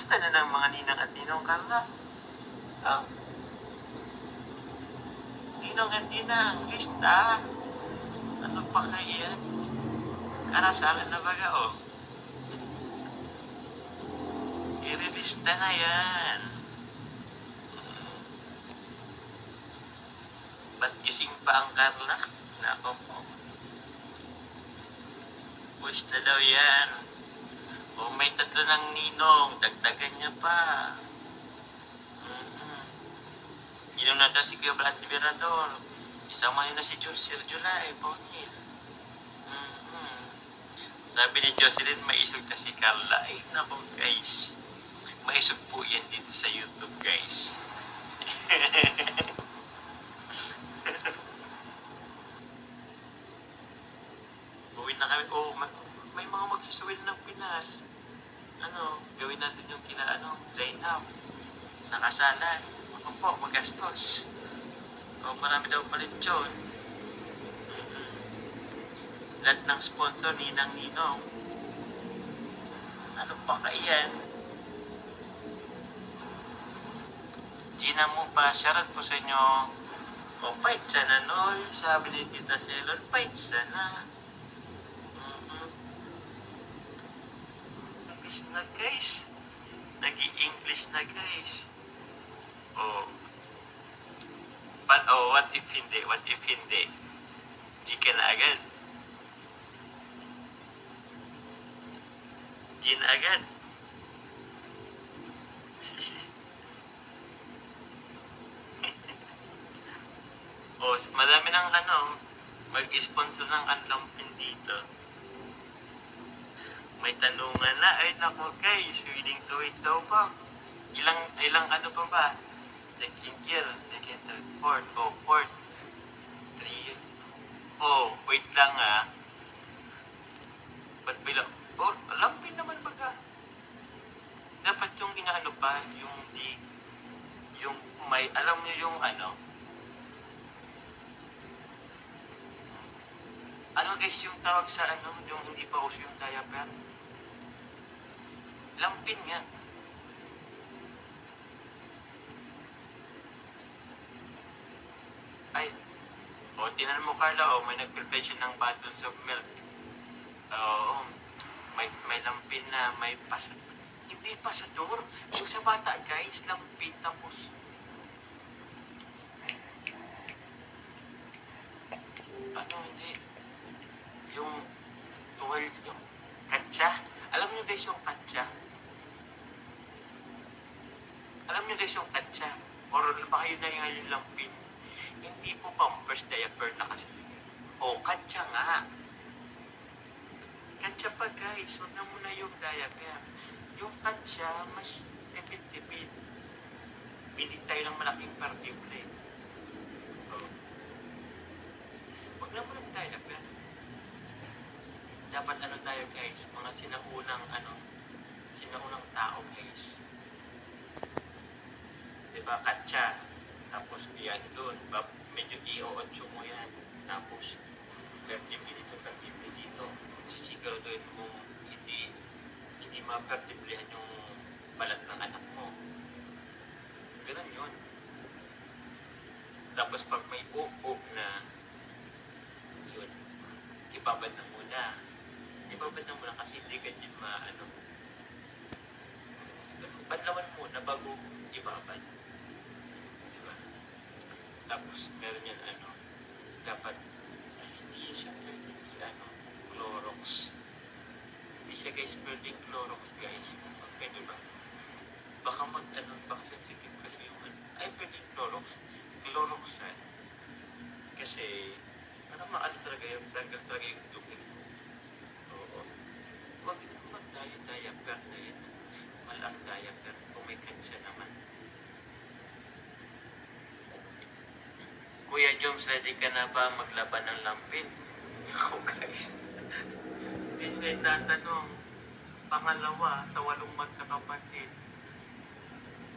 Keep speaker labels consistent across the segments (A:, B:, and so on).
A: Lista na ng mga ninang at ninong Carla. Oh, ninong at ninang, lista. Ano pa kaya? Karasalan na baga, oh. I-release na yan. Ba't gising pa ang Carla? Nako po. Push na daw yan. O may 3 ng ninong, dagdagan niya pa. Inom na daw si Kuya Vlad Virador. Isama niyo na si Sir July, Paunil. Sabi ni Jocelyn, maisog na si Carla. Ay, nako guys. Maisog po yan dito sa YouTube, guys. Uwi na kami. Oh, may mga magsisuwil ng Pinas. Ano, gawin natin yung kila, Zainab. Nakasalan. Ako po, magastos. O, marami daw pa rin yun. Lahat ng sponsor, ninang-ninong. Ano pa kaiyan? Gina mo pa, shoutout po sa inyo. O, fight sana, Noy. Sabi ni Tita Celon, fight sana. English na, guys. Nag-i-English na, guys. Oh. What if hindi? What if hindi? Chika na agad. Gin agad. Oh, madami ng mag-sponsor ng anlampin dito. May tanungan na. Ay, nako guys, willing to wait daw pa. Ilang pa ba? Second year, second, third, fourth. Oh, fourth. 3. Oh, wait lang ah. Ba't bilang? Oh, lampin naman baga. Dapat yung inaano pa, yung may, alam nyo yung guys, yung tawag sa yung hindi pa uso yung diaper. Lampin nga. Ay, tinan mo Carla, may nag-prepare ng bottles of milk. May lampin na, may hindi pasador. Yung sa bata guys, lampin tapos hindi. Yung 12, yung katsa. Alam niyo guys yung katsa? Alam niyo guys yung katsa? Or baka yun na yung lampin. Hindi po pampers diaper na kasi. O, katsa nga. Katsa pa guys. Huwag na muna yung diaper. Yung katsa, mas tipid-tipid. Bili tayo ng malaking partible. Huwag na muna diaper. Dapat tayo guys, mga sinaunang tao guys. Diba, katsa. Tapos yan doon, medyo i-8 mo yan. Tapos, vertibli dito. Sisiguraduhin mo hindi ma-vertiblihan yung balat ng anak mo. Ganun yun. Tapos pag may upo na, yun, ibabad na muna. Kasi hindi ganyan badlawan muna bago ibabad. Diba? Tapos meron yan dapat hindi siya Clorox. Hindi siya guys pwedeng Clorox guys. Okay, diba? Baka baka sensitive kasi yung pwedeng Clorox. Clorox kasi talaga yung tanggal talaga yung dumi. Oo. Huwag mag-diaper na yun. Malang diaper kung may katsa naman. Kuya Joms, ready ka na ba maglaban ng lampin? Ako guys. Hindi na itatanong. Pangalawa sa 8 magkakapatid.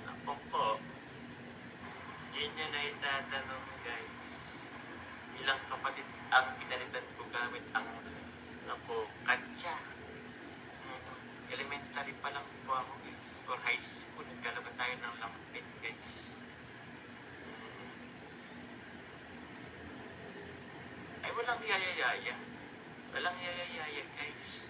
A: Ako po. Hindi niya na itatanong guys. Ilang kapatid ang pinalitan ko gamit ang katsa. Elementary pa lang po ako guys. Or high guys, kung naglalaba tayo ng lampin guys. Ay walang yayayaya. Walang yayayaya guys.